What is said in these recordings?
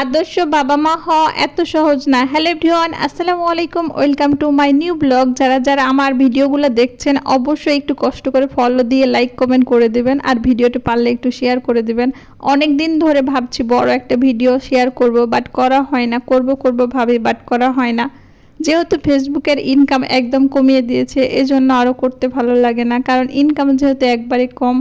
আদর্শ বাবা মা হওয়া এত সহজ না। হ্যালো এভরিওয়ান, আসসালামু আলাইকুম, welcome to my new blog. যারা আমার ভিডিওগুলো দেখছেন অবশ্যই একটু কষ্ট করে ফলো দিয়ে লাইক কমেন্ট করে দেবেন, আর ভিডিওটি পারলে একটু শেয়ার করে দেবেন। অনেক দিন ধরে ভাবছি বড় একটা ভিডিও শেয়ার করব, বাট করা হয় না। করব ভাবি, বাট করা হয় না। যেহেতু ফেসবুকের ইনকাম একদম কমিয়ে দিয়েছে, এজন্য আরও করতে ভালো লাগে না, কারণ ইনকাম যেহেতু একবারে কম,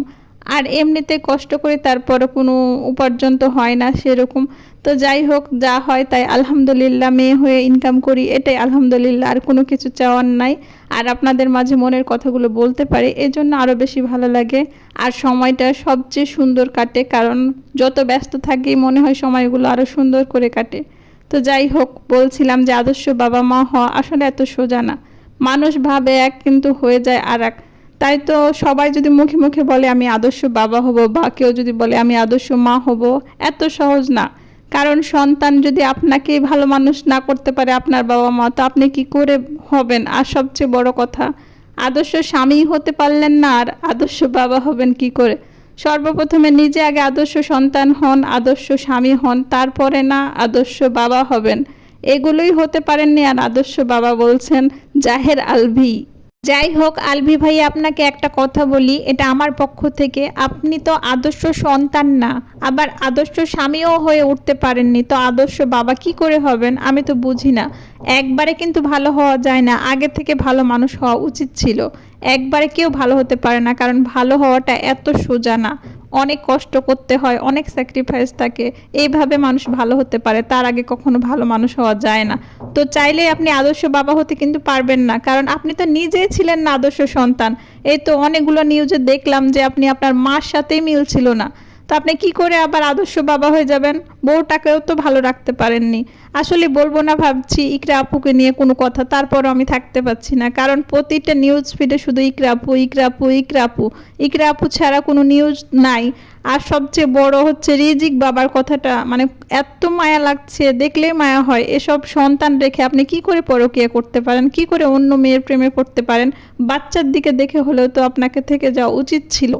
আর এমনিতে কষ্ট করে তারপরে কোনো উপার্জন তো হয় না সেরকম। তো যাই হোক, যা হয় তাই আলহামদুলিল্লাহ, মেয়ে হয়ে ইনকাম করি, এটাই আলহামদুলিল্লাহ, আর কোনো কিছু চাওয়ার নাই। আর আপনাদের মাঝে মনের কথাগুলো বলতে পারি, এজন্য আরও বেশি ভালো লাগে। আর সময়টা সবচেয়ে সুন্দর কাটে, কারণ যত ব্যস্ত থাকি মনে হয় সময়গুলো আরও সুন্দর করে কাটে। তো যাই হোক, বলছিলাম যে আদর্শ বাবা মা হওয়া আসলে এত সোজা না। মানুষ ভাবে এক, কিন্তু হয়ে যায় আর এক। তাই তো সবাই যদি মুখে মুখে বলে আমি আদর্শ বাবা হব, বা কেউ যদি বলে আমি আদর্শ মা হব, এত সহজ না। কারণ সন্তান যদি আপনাকেই ভালো মানুষ না করতে পারে, আপনার বাবা মা, তো আপনি কি করে হবেন? আর সবচেয়ে বড় কথা, আদর্শ স্বামী হতে পারলেন না, আর আদর্শ বাবা হবেন কি করে? সর্বপ্রথমে নিজে আগে আদর্শ সন্তান হন, আদর্শ স্বামী হন, তারপরে না আদর্শ বাবা হবেন। এগুলোই হতে পারেননি, আর আদর্শ বাবা বলছেন। জাহের আলভি। যাই হোক আলভি ভাই, আপনাকে একটা কথা বলি, এটা আমার পক্ষ থেকে। আপনি তো আদর্শ সন্তান না, আবার আদর্শ স্বামীও হয়ে উঠতে পারেননি, তো আদর্শ বাবা কি করে হবেন? আমি তো বুঝি না। একবারে কিন্তু ভালো হওয়া যায় না, আগে থেকে ভালো মানুষ হওয়া উচিত ছিল। একবারে কেউ ভালো হতে পারে না, কারণ ভালো হওয়াটা এত সোজা না। অনেক কষ্ট করতে হয়, অনেক স্যাক্রিফাইস থাকে, এইভাবে মানুষ ভালো হতে পারে। তার আগে কখনো ভালো মানুষ হওয়া যায় না। তো চাইলেই আপনি আদর্শ বাবা হতে কিন্তু পারবেন না, কারণ আপনি তো নিজেই ছিলেন না আদর্শ সন্তান। এই তো অনেকগুলো নিউজে দেখলাম যে আপনি আপনার মার সাথেই মিল ছিল না। তো আপনি কি করে আবার আদর্শ বাবা হয়ে যাবেন? বউটাকেও তো ভালো রাখতে পারেননি। আসলে বলবো না ভাবছি ইকরা আপুকে নিয়ে কোনো কথা, তারপরও আমি থাকতে পারছি না, কারণ প্রতিটা নিউজ ফিডে শুধু ইকরা আপু, ইকরা আপু, ইকরা আপু। ইকরা আপু ছাড়া কোনো নিউজ নাই। আর সবচেয়ে বড় হচ্ছে রিজিক বাবার কথাটা, মানে এত মায়া লাগছে, দেখলেই মায়া হয়। এসব সন্তান রেখে আপনি কি করে পরকীয়া করতে পারেন? কি করে অন্য মেয়ের প্রেমে পড়তে পারেন? বাচ্চার দিকে দেখে হলেও তো আপনাকে থেকে যাওয়া উচিত ছিল।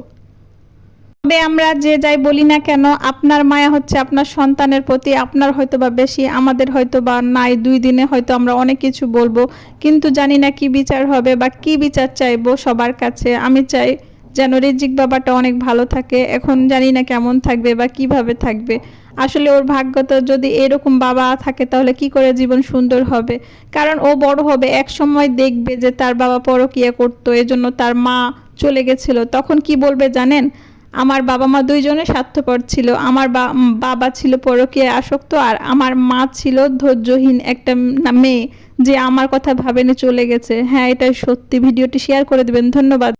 তবে আমরা যে যাই বলি না কেন, আপনার মায়া হচ্ছে আপনার সন্তানের প্রতি, আপনার হয়তো বা বেশি, আমাদের হয়তো বা নাই। 2 দিনে হয়তো আমরা অনেক কিছু বলবো, কিন্তু জানি না কি বিচার হবে বা কি বিচার চাইবো সবার কাছে। আমি চাই যেন রিজিক বাবাটা অনেক ভালো থাকে। এখন জানি না কেমন থাকবে বা কিভাবে থাকবে। আসলে ওর ভাগ্য তো, যদি এরকম বাবা থাকে তাহলে কি করে জীবন সুন্দর হবে? কারণ ও বড় হবে, এক সময় দেখবে যে তার বাবা পরকীয়া করতো, এজন্য তার মা চলে গেছিল। তখন কি বলবে জানেন? আমার বাবা মা দুইজনে স্বার্থপর ছিল। আমার বাবা ছিল পরকীয়ায় আসক্ত, আর আমার মা ছিল ধৈর্যহীন একটা মেয়ে, যে আমার কথা ভাবেনি চলে গেছে। হ্যাঁ, এটাই সত্যি। ভিডিওটি শেয়ার করে দেবেন। ধন্যবাদ।